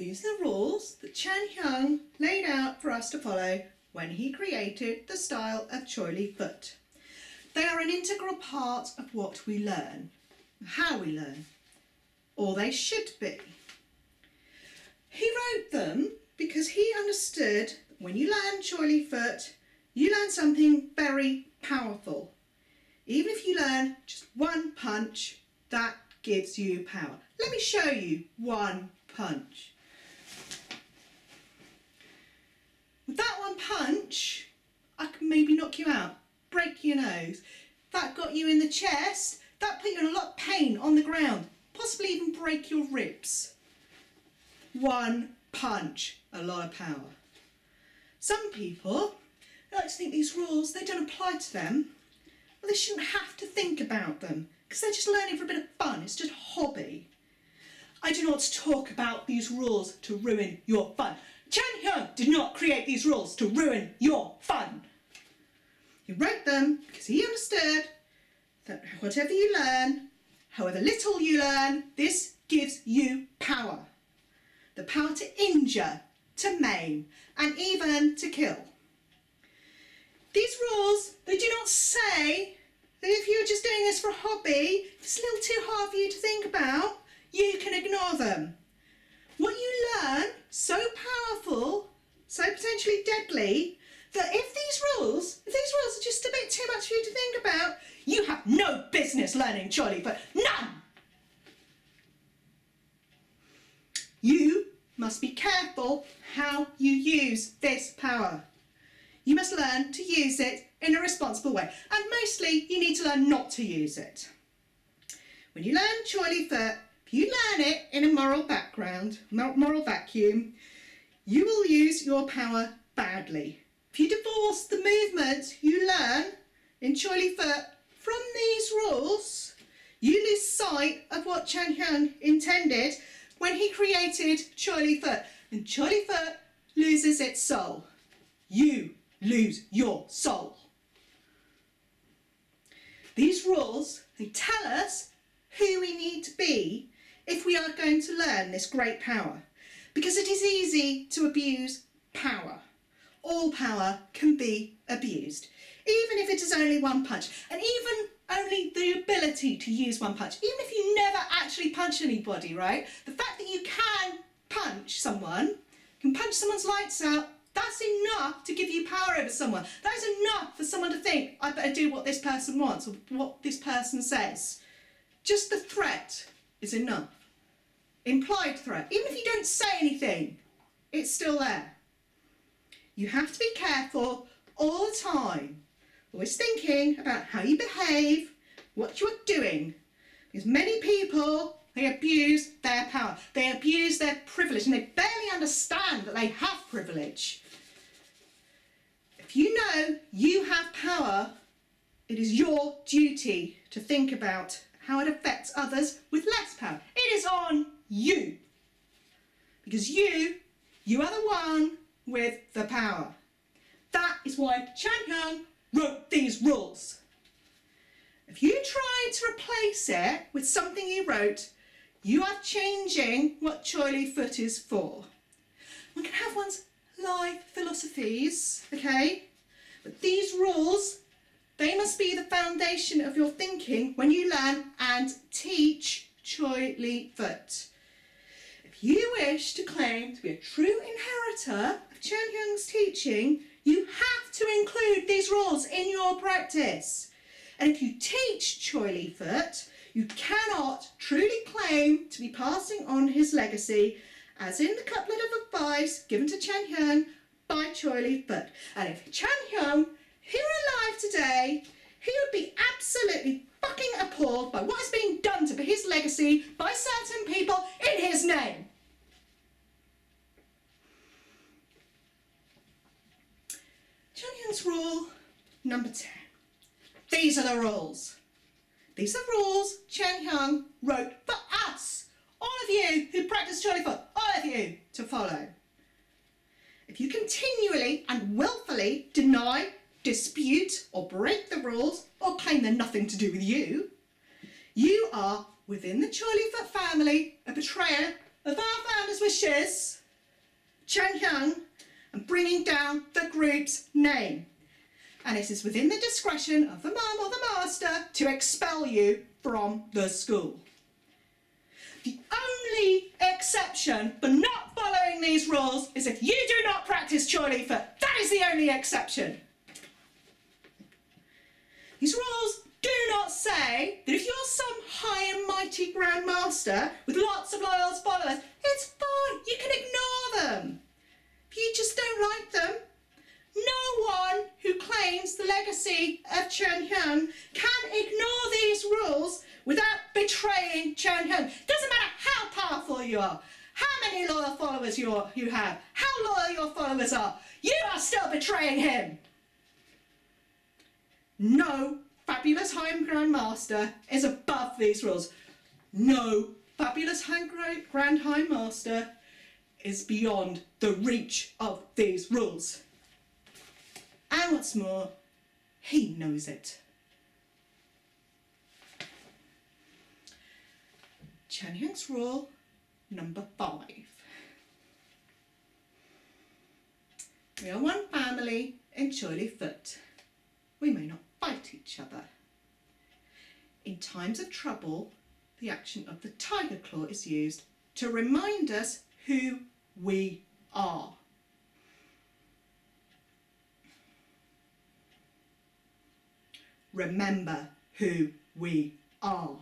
These are the rules that Chan Heung laid out for us to follow when he created the style of Choy Li Fut. They are an integral part of what we learn, how we learn, or they should be. He wrote them because he understood that when you learn Choy Li Fut, you learn something very powerful. Even if you learn just one punch, that gives you power. Let me show you one punch. With that one punch, I can maybe knock you out, break your nose. That got you in the chest, that put you in a lot of pain on the ground, possibly even break your ribs. One punch, a lot of power. Some people like to think these rules, they don't apply to them. Well, they shouldn't have to think about them because they're just learning for a bit of fun. It's just a hobby. I do not talk about these rules to ruin your fun. Chan Heung did not create these rules to ruin your fun. He wrote them because he understood that whatever you learn, however little you learn, this gives you power. The power to injure, to maim, and even to kill. These rules, they do not say that if you're just doing this for a hobby, if it's a little too hard for you to think about, you can ignore them. What you learn, so powerful, so potentially deadly, that if these rules are just a bit too much for you to think about, you have no business learning Choy Li Fut. None! You must be careful how you use this power. You must learn to use it in a responsible way, and mostly you need to learn not to use it. When you learn Choy Li Fut, if you learn it in a moral vacuum, you will use your power badly. If you divorce the movement you learn in Choy Li Fut from these rules, you lose sight of what Chan Heung intended when he created Choy Li Fut. And Choy Li Fut loses its soul. You lose your soul. These rules, they tell us who we need to be if we are going to learn this great power. Because it is easy to abuse power. All power can be abused, even if it is only one punch, and even only the ability to use one punch. Even if you never actually punch anybody, right? The fact that you can punch someone, can punch someone's lights out, that's enough to give you power over someone. That is enough for someone to think, I better do what this person wants or what this person says. Just the threat is enough. Implied threat. Even if you don't say anything, it's still there. You have to be careful all the time. Always thinking about how you behave, what you're doing. Because many people, they abuse their power. They abuse their privilege and they barely understand that they have privilege. If you know you have power, it is your duty to think about how it affects others with less power. It is on you. Because you are the one with the power. That is why Chan Heung wrote these rules. If you try to replace it with something he wrote, you are changing what Choy Li Fut is for. One can have one's life philosophies, okay? But these rules, they must be the foundation of your thinking when you learn and teach Choy Li Fut. If you wish to claim to be a true inheritor of Chan Heung's teaching, you have to include these rules in your practice. And if you teach Choy Li Fut, you cannot truly claim to be passing on his legacy, as in the couplet of advice given to Chan Heung by Choy Li Fut. And if Chan Heung, he were alive today, he would be absolutely fucking appalled by what is being done to his legacy by certain people in his name. Chan Heung's rule number 10. These are the rules. These are rules Chan Heung wrote for us, all of you who practice Choy Li Fut, all of you to follow. If you continually and willfully deny, dispute or break the rules or claim they're nothing to do with you, you are, within the Choy Li Fut family, a betrayer of our founder's wishes, Chan Heung, and bringing down the group's name. And it is within the discretion of the mum or the master to expel you from the school. The only exception for not following these rules is if you do not practice Choy Li Fut. That is the only exception. These rules do not say that if you're some high and mighty Grand Master with lots of loyal followers, it's fine, you can ignore them. If you just don't like them, no one who claims the legacy of Chan Heung can ignore these rules without betraying Chan Heung. Doesn't matter how powerful you are, how many loyal followers you have, how loyal your followers are, you are still betraying him. No fabulous High Grand Master is above these rules. No fabulous Grand High Master is beyond the reach of these rules. And what's more, he knows it. Chan Heung's rule number 5. We are one family in Choy Li Fut. We may not fight each other. In times of trouble, the action of the tiger claw is used to remind us who we are. Remember who we are.